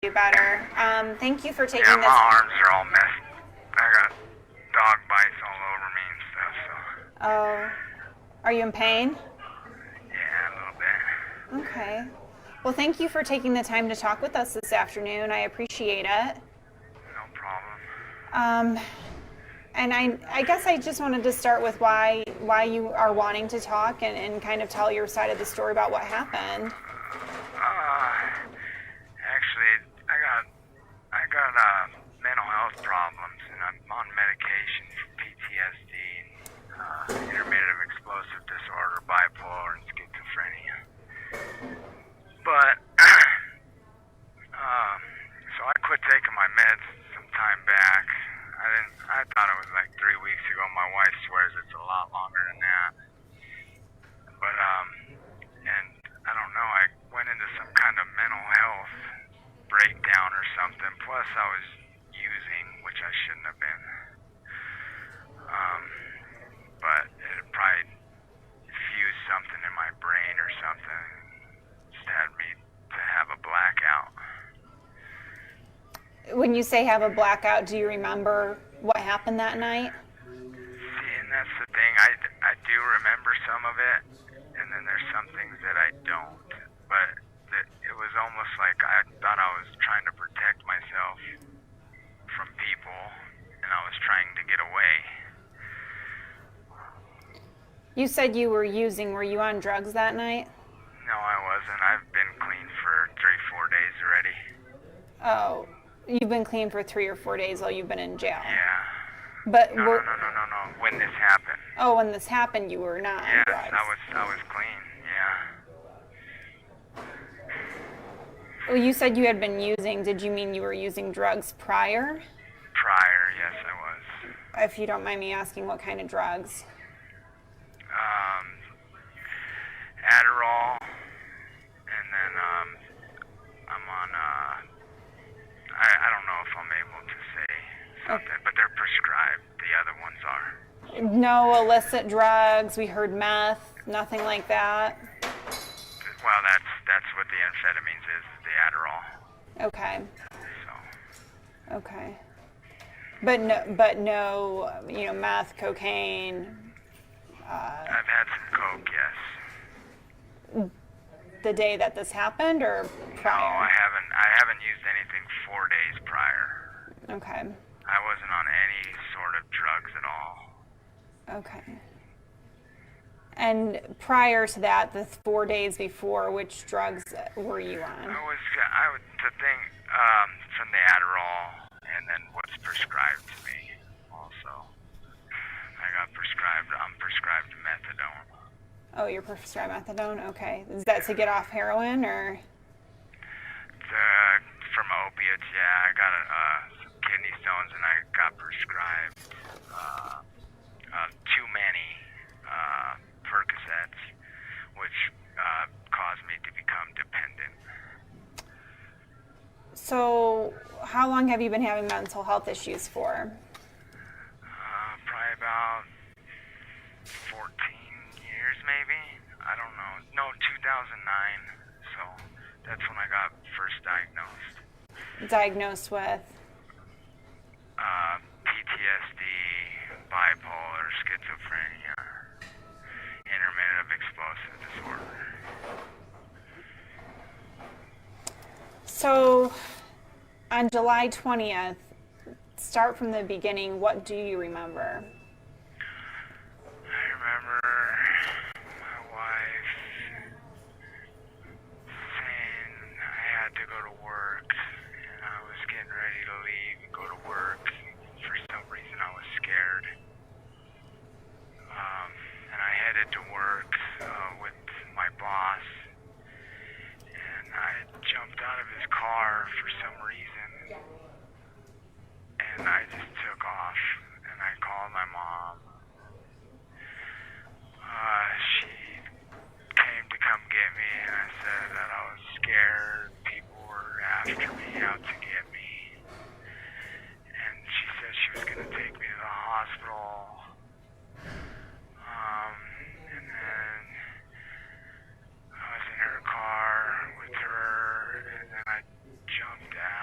you better. Thank you for taking Yeah, this. my arms are all messed. I got dog bites all over me and stuff, so. Oh, are you in pain? Yeah, a little bit. Okay. Well, thank you for taking the time to talk with us this afternoon. I appreciate it. No problem. And I guess I just wanted to start with why you are wanting to talk and kind of tell your side of the story about what happened. Actually, I got mental health problems, and I'm on medication for PTSD, intermittent explosive disorder, bipolar, and schizophrenia. But, so I quit taking my meds some time back. I thought it was like 3 weeks ago. My wife swears it's a lot longer than that. But, and I don't know, I went into some kind of mental health breakdown or something. Plus I was using, which I shouldn't have been. But it probably fused something in my brain or something. Just had me to have a blackout. When you say have a blackout, do you remember what happened that night? See, and that's the thing. I do remember some of it, and then there's some things that I don't. But it was almost like I thought I was trying to protect myself from people, and I was trying to get away. You said you were using. Were you on drugs that night? No, I wasn't. I've been clean for 3-4 days already. Oh, you've been clean for 3 or 4 days while you've been in jail. Yeah. But No. When this happened. Oh, when this happened, you were not on Yes, drugs. I was clean. Yeah. Well, you said you had been using. Did you mean you were using drugs prior? Prior, yes, I was. If you don't mind me asking, what kind of drugs? Adderall, and then I'm on. I don't know if I'm able to say something, but they're prescribed. The other ones are. No illicit drugs. We heard meth. Nothing like that. Well, that's what the amphetamines is, the Adderall. Okay. So. Okay. But no, meth, cocaine. I've had some coke, yes. The day that this happened, or prior? No, I haven't used anything 4 days prior. Okay. I wasn't on any sort of drugs at all. Okay. And prior to that, the 4 days before, which drugs were you on? The thing from the Adderall, and then what's prescribed to me also. I'm prescribed methadone. Oh, you're prescribed methadone? Okay. Is that to get off heroin, or? From opiates, yeah. I got some kidney stones, and I got prescribed too many Percocets, which caused me to become dependent. So, how long have you been having mental health issues for? Probably about 14 years, maybe. I don't know. No, 2009. So that's when I got first diagnosed. Diagnosed with? PTSD, bipolar, schizophrenia, intermittent explosive disorder. So, on July 20th, start from the beginning. What do you remember? I remember my wife saying I had to go to work, and I was getting ready to leave and go to work. For some reason, I was scared. And I headed to work with my boss, and I jumped out of his car for some reason, and I just took off, and I called my mom. She came to come get me, and I said that I was scared. People were after me, out to get me. And she said she was going to take me to the hospital. And then I was in her car with her, and then I jumped out.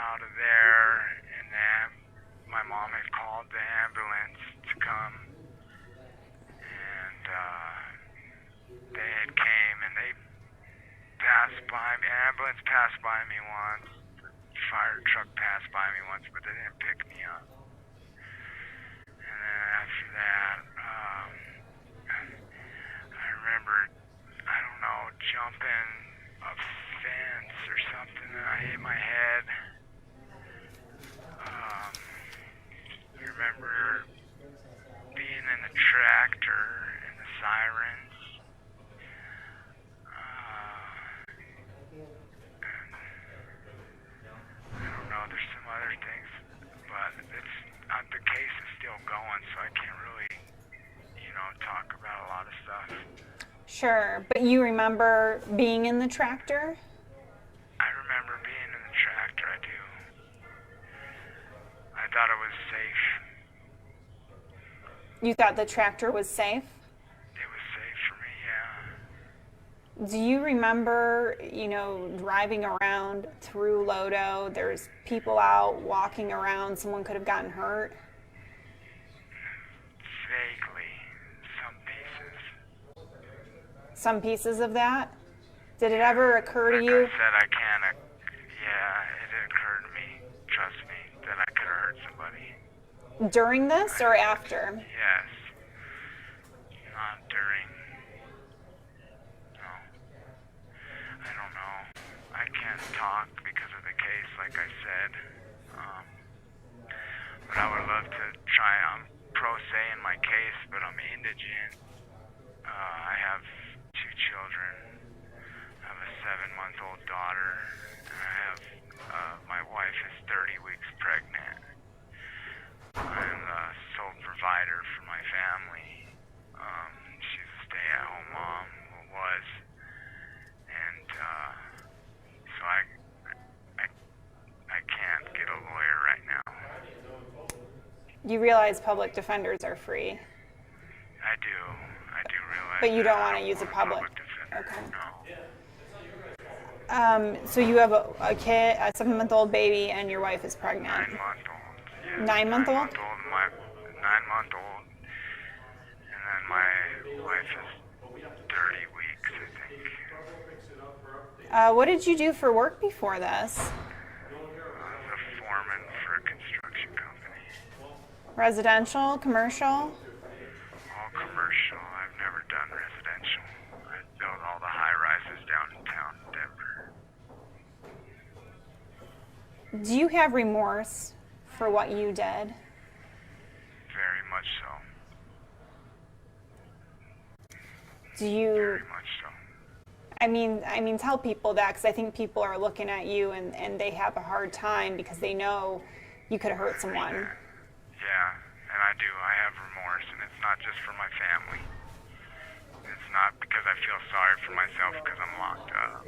fire truck passed by me once, but they didn't pick me up. And then after that, I remember, I don't know, jumping a fence or something, and I hit my head. I remember being in the tractor and the sirens. I don't know, there's some other things, but the case is still going, so I can't really, talk about a lot of stuff. Sure, but you remember being in the tractor? I remember being in the tractor, I do. I thought it was safe. You thought the tractor was safe? It was safe for me, yeah. Do you remember, driving around through Lodo? There's people out walking around. Someone could have gotten hurt. Vaguely, some pieces. Some pieces of that? Did it ever occur to you? Like I said, I can't. Yeah, it occurred to me. Trust me, that I could have hurt somebody. During this or after? Yes. Not during. No. I don't know. I can't talk because of the case, like I said. But I would love to try. I'm pro se in my case, but I'm indigent. I have 2 children. I have a 7-month-old daughter, and I have my wife is 30 weeks pregnant. I'm the sole provider for my family. She's a stay-at-home mom, or was, and so I can't get a lawyer right now. You realize public defenders are free. I do realize. But you don't want to use a public. Okay. So you have a kid, a 7-month-old baby, and your wife is pregnant. 9-month-old. Yeah. 9-month-old? 9-month-old. And then my wife is 30 weeks, I think. What did you do for work before this? I was a foreman for a construction company. Residential, commercial? All commercial. I've never done residential. I built all the high-rises down in town in Denver. Do you have remorse for what you did? Very much so. Do you? Very much so. I mean, tell people that, because I think people are looking at you and they have a hard time because they know you could have hurt someone. Yeah, and I do. I have remorse, and it's not just for my family. It's not because I feel sorry for myself because I'm locked up.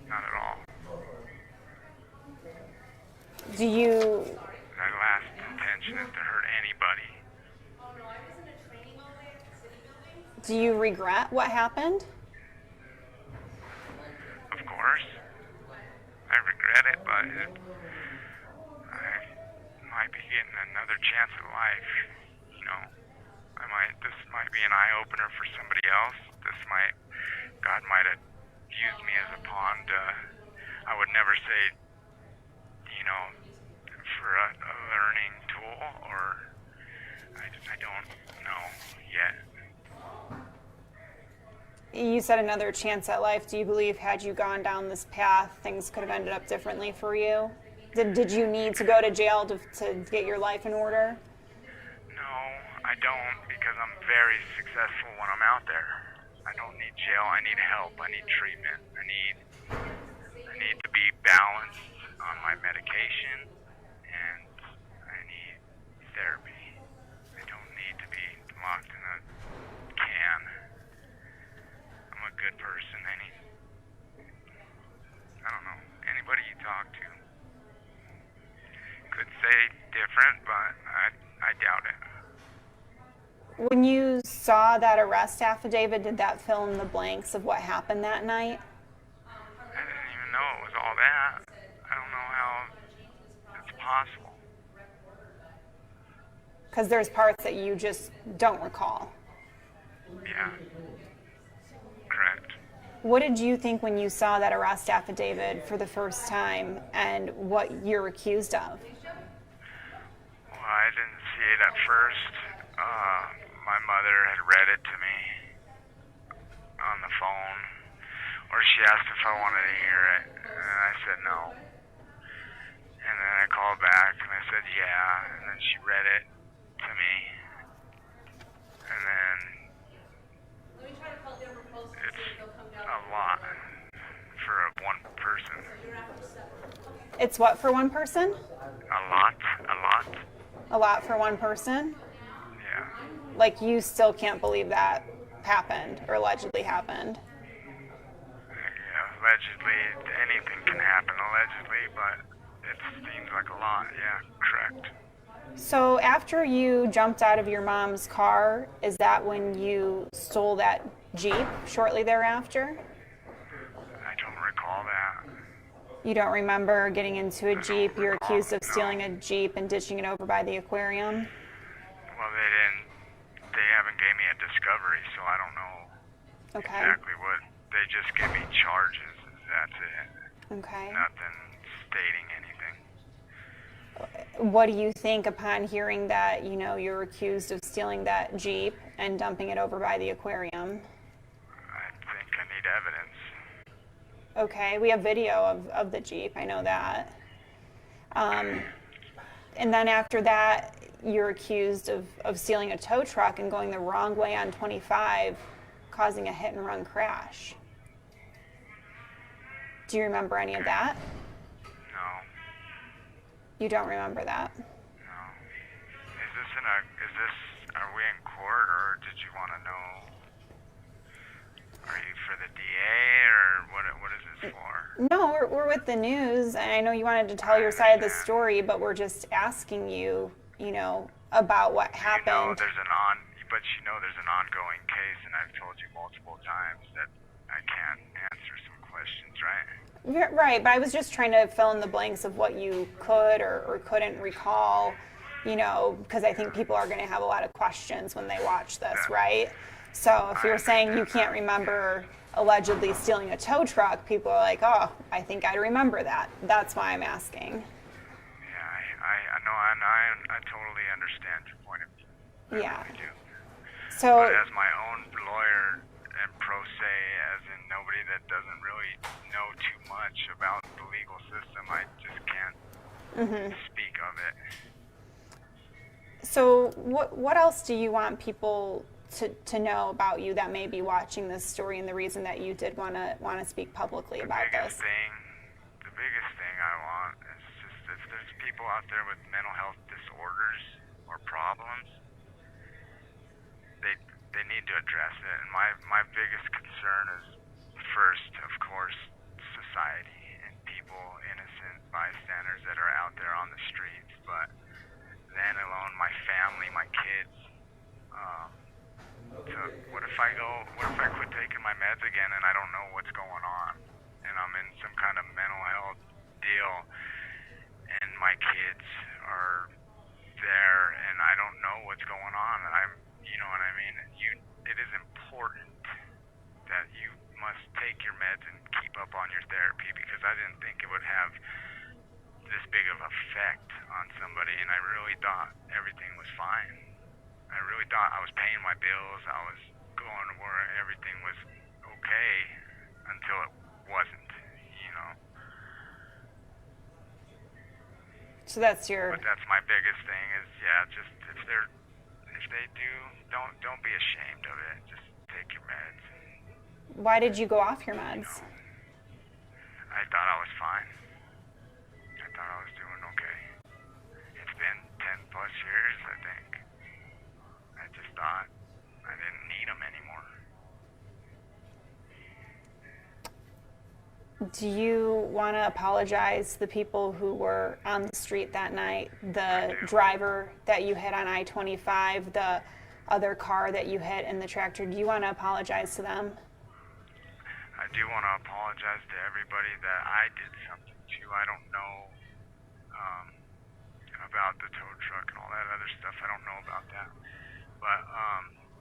Not at all. Do you? My last intention is to hurt anybody. Do you regret what happened? Of course. I regret it, but I might be getting another chance at life. This might be an eye-opener for somebody else. God might have used me as a pawn to, I would never say, for a learning tool, or I don't know yet. You said another chance at life. Do you believe had you gone down this path, things could have ended up differently for you? Did you need to go to jail to get your life in order? No, I don't, because I'm very successful when I'm out there. I don't need jail. I need help. I need treatment. I need to be balanced on my medication, and I need therapy. I don't need to be locked in a can. I'm a good person. I don't know, anybody you talk to could say different, but I doubt it. When you saw that arrest affidavit, did that fill in the blanks of what happened that night? I didn't even know it was all that. I don't know how it's possible. Because there's parts that you just don't recall. Yeah. Correct. What did you think when you saw that arrest affidavit for the first time and what you're accused of? Well, I didn't see it at first. My mother had read it to me on the phone, or she asked if I wanted to hear it, and I said no. And then I called back and I said yeah, and then she read it to me, and then it's a lot for one person. It's what for one person? A lot. A lot for one person? Yeah. Like you still can't believe that happened or allegedly happened. Yeah, allegedly, anything can happen allegedly, but it seems like a lot. Yeah, correct. So after you jumped out of your mom's car, is that when you stole that Jeep shortly thereafter? I don't recall that. You don't remember getting into a Jeep? You're accused of No. stealing a Jeep and ditching it over by the aquarium? Well, they haven't gave me a discovery, so I don't know Okay. exactly what. They just give me charges. That's it. Okay. Nothing stating anything. What do you think upon hearing that, you're accused of stealing that Jeep and dumping it over by the aquarium? I think I need evidence. Okay, we have video of the Jeep, I know that. And then after that, you're accused of stealing a tow truck and going the wrong way on 25, causing a hit and run crash. Do you remember any of that? No. You don't remember that? No. Are we in court, or did you want to know? Are you for the DA, or what is this for? No, we're with the news, and I know you wanted to tell your side of the story, but we're just asking you, about what happened. But there's an ongoing case, and I've told you multiple times that I can't answer some questions, right? Right, but I was just trying to fill in the blanks of what you could or couldn't recall, because I think people are going to have a lot of questions when they watch this, right? So if you're saying you can't remember allegedly stealing a tow truck, people are like, oh, I think I remember that. That's why I'm asking. Yeah, I know, and I totally understand your point of view. Yeah. I really do. So, But as my own lawyer and pro se, as in nobody that doesn't really know too much about the legal system, I just can't speak of it. so what else do you want people to know about you that may be watching this story, and the reason that you did want to speak publicly about this? The biggest thing I want is just if there's people out there with mental health disorders or problems, they need to address it. And my biggest concern is first, of course, society and people, innocent bystanders that are out there on the streets, but then alone my family, my kids. What if I quit taking my meds again and I don't know what's going on, and I'm in some kind of mental health deal, and my kids are there and I don't know what's going on, and you know what I mean? It is important that you must take your meds and keep up on your therapy, because I didn't think it would have this big of effect on somebody, and I really thought everything was fine. I really thought I was paying my bills, I was going to work, everything was okay until it wasn't, So that's But that's my biggest thing is, just if they do, don't be ashamed of it. Just take your meds. Why did you go off your meds? I thought I was fine. I thought I was doing okay. It's been 10 plus years, I think. I just thought I didn't need them anymore. Do you want to apologize to the people who were on the street that night? The driver that you hit on I-25, the other car that you hit, and the tractor. Do you want to apologize to them? I do want to apologize to everybody that I did something to. I don't know about the tow truck and all that other stuff. I don't know about that. But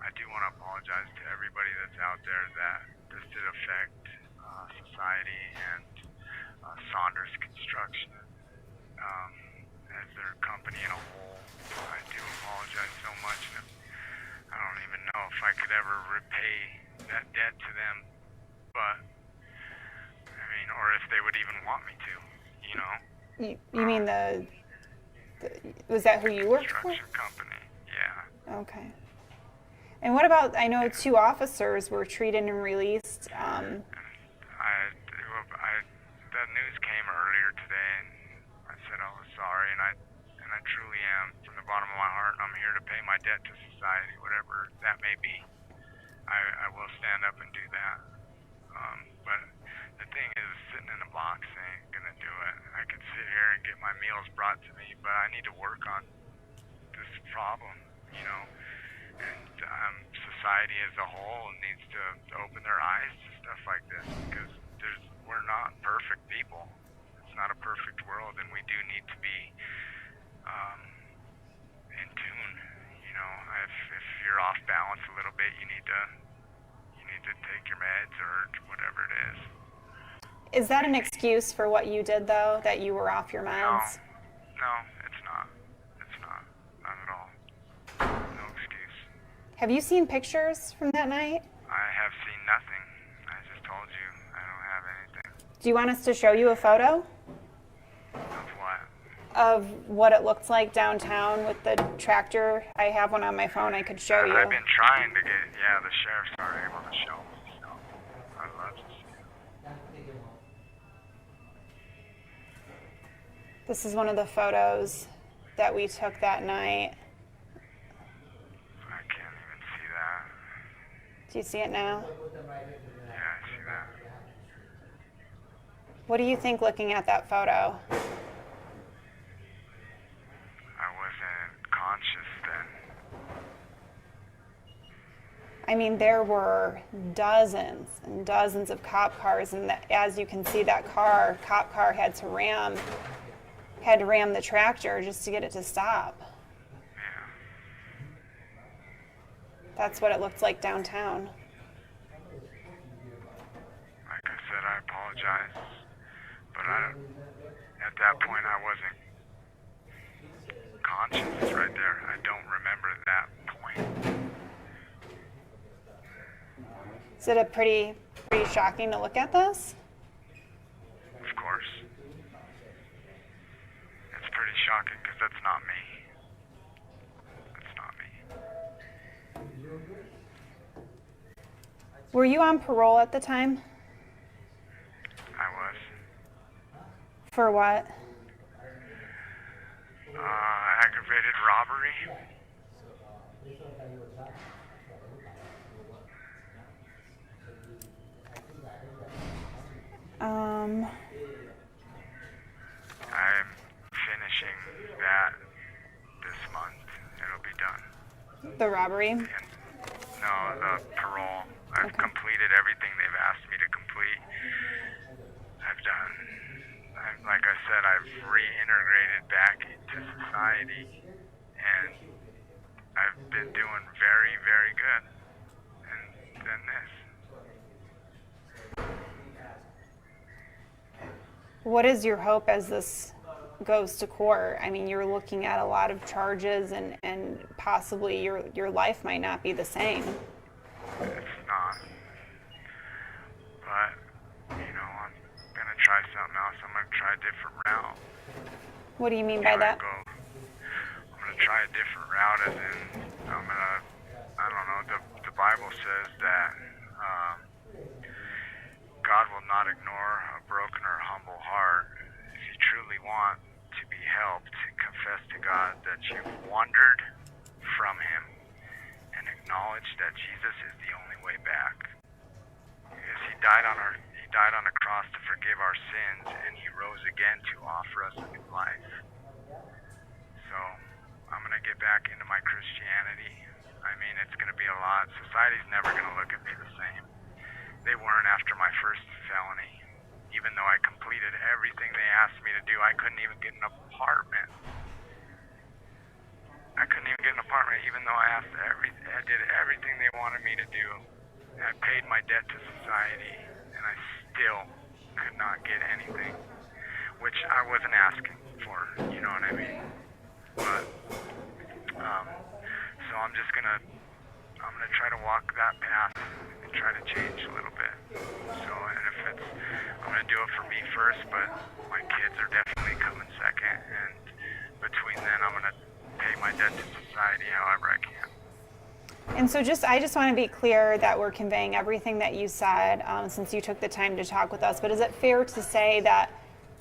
I do want to apologize to everybody that's out there that this did affect as their company in a whole. I do apologize so much, and I don't even know if I could ever repay that debt to them, but I mean, or if they would even want me to, you know. You mean was that who you worked for? Construction company, yeah. Okay. And what about, I know 2 officers were treated and released. The news came earlier today, and I said I was sorry, and I truly am from the bottom of my heart. I'm here to pay my debt to society, whatever that may be. I will stand up and do that. But the thing is, sitting in a box ain't gonna do it. I could sit here and get my meals brought to me, but I need to work on this problem, you know. And society as a whole needs to open their eyes to stuff like this, because we're not perfect people. It's not a perfect world, and we do need to be in tune. You know, if you're off balance a little bit, you need to take your meds or whatever it is. Is that an excuse for what you did, though, that you were off your meds? No, it's not. It's not. Not at all. No excuse. Have you seen pictures from that night? I have seen nothing. I just told you I don't have anything. Do you want us to show you a photo Of what? of what it looked like downtown with the tractor? I have one on my phone I could show you. I've been trying to get, the sheriffs aren't able to show me, so I'd love to see it. This is one of the photos that we took that night. I can't even see that. Do you see it now? Yeah, I see that. What do you think looking at that photo? I wasn't conscious then. I mean, there were dozens and dozens of cop cars, and as you can see, that cop car had to ram the tractor just to get it to stop. Yeah. That's what it looked like downtown. Like I said, I apologize, but at that point I wasn't conscious right there. I don't remember that point. Is it a pretty shocking to look at this? Of course. It's pretty shocking because that's not me. That's not me. Were you on parole at the time? I was. For what? Aggravated robbery. I'm finishing that this month. It'll be done. The robbery? And no, the parole. I've completed everything they've asked me to complete. I've done. Like I said, I've reintegrated back into society, and I've been doing very, very good. And then this. What is your hope as this goes to court? I mean, you're looking at a lot of charges, and possibly your life might not be the same. It's not. But, I'm going to try something else. I'm going to try a different route. What do you mean by that? I'm going to try a different route, as in, I don't know, the Bible says that God will not ignore a broken or humble heart. If you truly want to be helped, confess to God that you've wandered from Him and acknowledge that Jesus is the only way back. Because He died on a cross to forgive our sins, and He rose again to offer us a new life. So I'm going to get back into my Christianity. I mean, it's going to be a lot. Society's never going to look at me the same. They weren't after my first felony. Even though I completed everything they asked me to do, I couldn't even get an apartment. Even though I did everything they wanted me to do. I paid my debt to society, and I still could not get anything, which I wasn't asking for. I'm gonna try to walk that path and try to change a little bit. So, and if it's, I'm gonna do it for me first, but my kids are definitely coming second. And between then, I'm gonna pay my debt to society however I can. And so I just want to be clear that we're conveying everything that you said since you took the time to talk with us. But is it fair to say that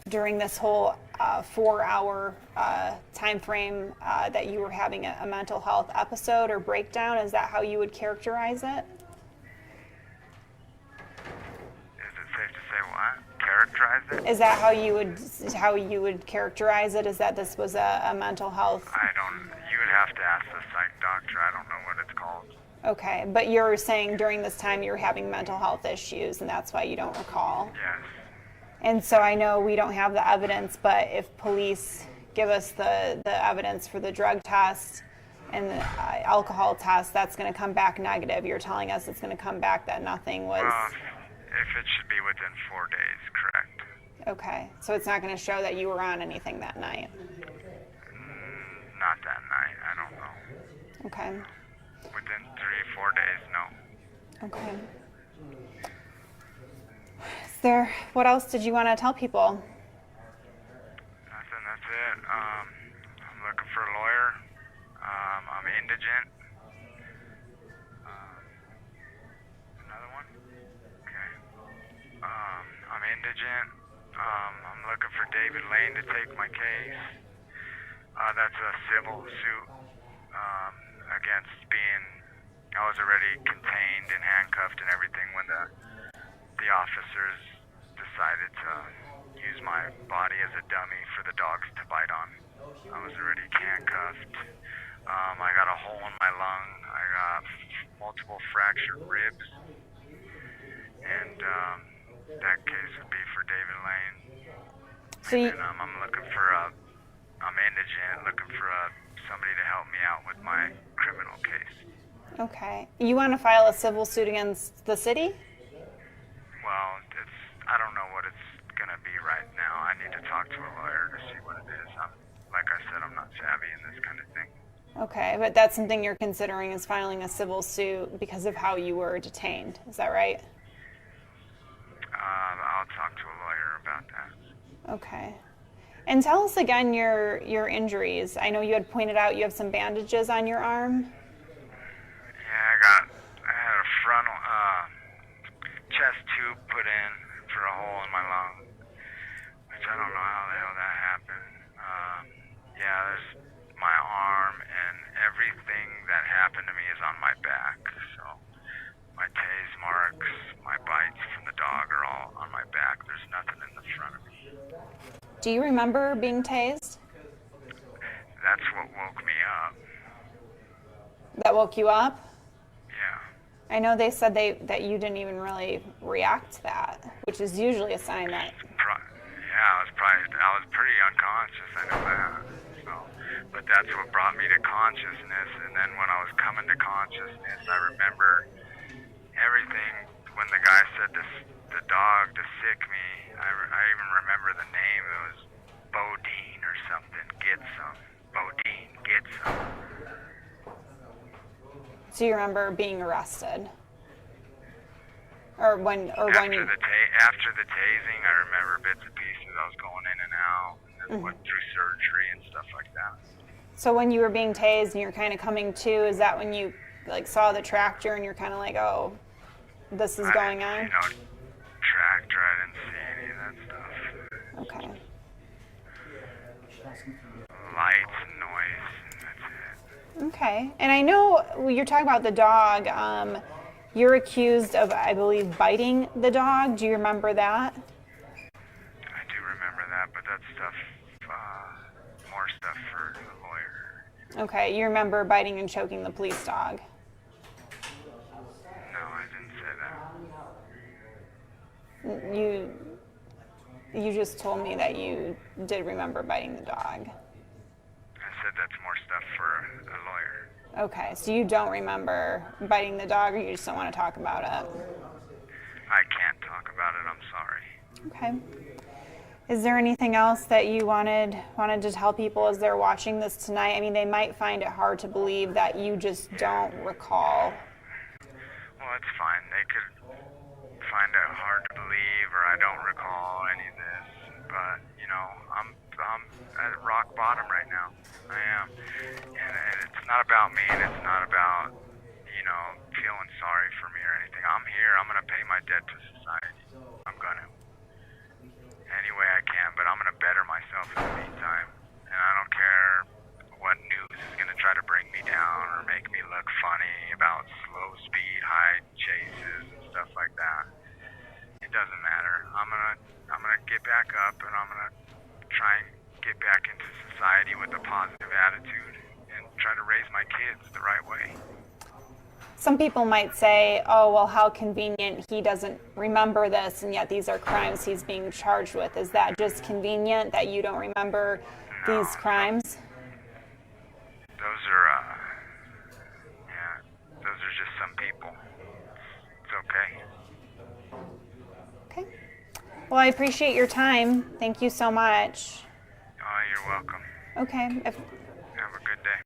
during this whole 4-hour time frame that you were having a mental health episode or breakdown? Is that how you would characterize it? Is it safe to say what? Characterize it? Is that how you would characterize it? Is that this was a mental health? You would have to ask the psych doctor. I don't know what it's called. Okay, but you're saying during this time you were having mental health issues and that's why you don't recall? Yes. And so I know we don't have the evidence, but if police give us the evidence for the drug test and the alcohol test, that's going to come back negative. You're telling us it's going to come back that nothing was... Well, if it should be within 4 days, correct. Okay, so it's not going to show that you were on anything that night? Not that night, I don't know. Okay. Within 3-4 days, no. Okay. What else did you want to tell people? Nothing, that's it. I'm looking for a lawyer. I'm indigent. Another one? Okay. I'm indigent. I'm looking for David Lane to take my case. That's a civil suit against I was already contained and handcuffed and everything when the officers decided to use my body as a dummy for the dogs to bite on. I was already handcuffed. I got a hole in my lung. I got multiple fractured ribs. And that case would be for David Lane. So and I'm looking for I'm indigent, looking for somebody to help me out with my criminal case. Okay. You want to file a civil suit against the city? Well, I don't know what it's going to be right now. I need to talk to a lawyer to see what it is. Like I said, I'm not savvy in this kind of thing. Okay, but that's something you're considering is filing a civil suit because of how you were detained. Is that right? I'll talk to a lawyer about that. Okay. And tell us again your injuries. I know you had pointed out you have some bandages on your arm. Yeah, I had a frontal chest tube put in for a hole in my lung, which I don't know how the hell that happened. Yeah, there's my arm and everything that happened to me is on my back. So my tase marks, my bites from the dog are all on my back. There's nothing in the front of me. Do you remember being tased? That's what woke me up. That woke you up? Yeah. I know they said that you didn't even really react to that, which is usually a sign that... I was pretty unconscious, I know that. So, but that's what brought me to consciousness. And then when I was coming to consciousness, I remember everything. When the guy said the dog to sick me, I even remember the name. It was Bodine or something. Get some. Bodine, get some. So you remember being arrested? Or when you... After the tasing, I remember bits and pieces. I was going in and out, and then went through surgery and stuff like that. So when you were being tased and you're kind of coming to, is that when you saw the tractor and you're kind of like, oh, this is going on? I didn't see no tractor. I didn't see any of that stuff. Okay. Lights and noise, and that's it. Okay. And I know you're talking about the dog. You're accused of, I believe, biting the dog. Do you remember that? I do remember that, but that's stuff, more stuff for the lawyer. Okay. You remember biting and choking the police dog? No, I didn't say that. You just told me that you did remember biting the dog. I said that's more stuff for a lawyer. Okay, so you don't remember biting the dog, or you just don't want to talk about it? I can't talk about it, I'm sorry. Okay. Is there anything else that you wanted to tell people as they're watching this tonight? I mean, they might find it hard to believe that you just don't recall. Well, it's fine. They could find it hard to believe, or I don't recall any of this. But I'm at rock bottom right now. I am, and it's not about me, and it's not about feeling sorry for me or anything. I'm here. I'm gonna pay my debt to society. I'm gonna. Any way I can, but I'm going to better myself in the meantime. And I don't care what news is going to try to bring me down or make me look funny about slow speed, high chases and stuff like that. It doesn't matter. I'm gonna get back up, and I'm going to try and get back into society with a positive attitude and try to raise my kids the right way. Some people might say, oh, well, how convenient, he doesn't remember this, and yet these are crimes he's being charged with. Is that just convenient that you don't remember these crimes? Those are, those are just some people. It's okay. Okay. Well, I appreciate your time. Thank you so much. Oh, you're welcome. Okay.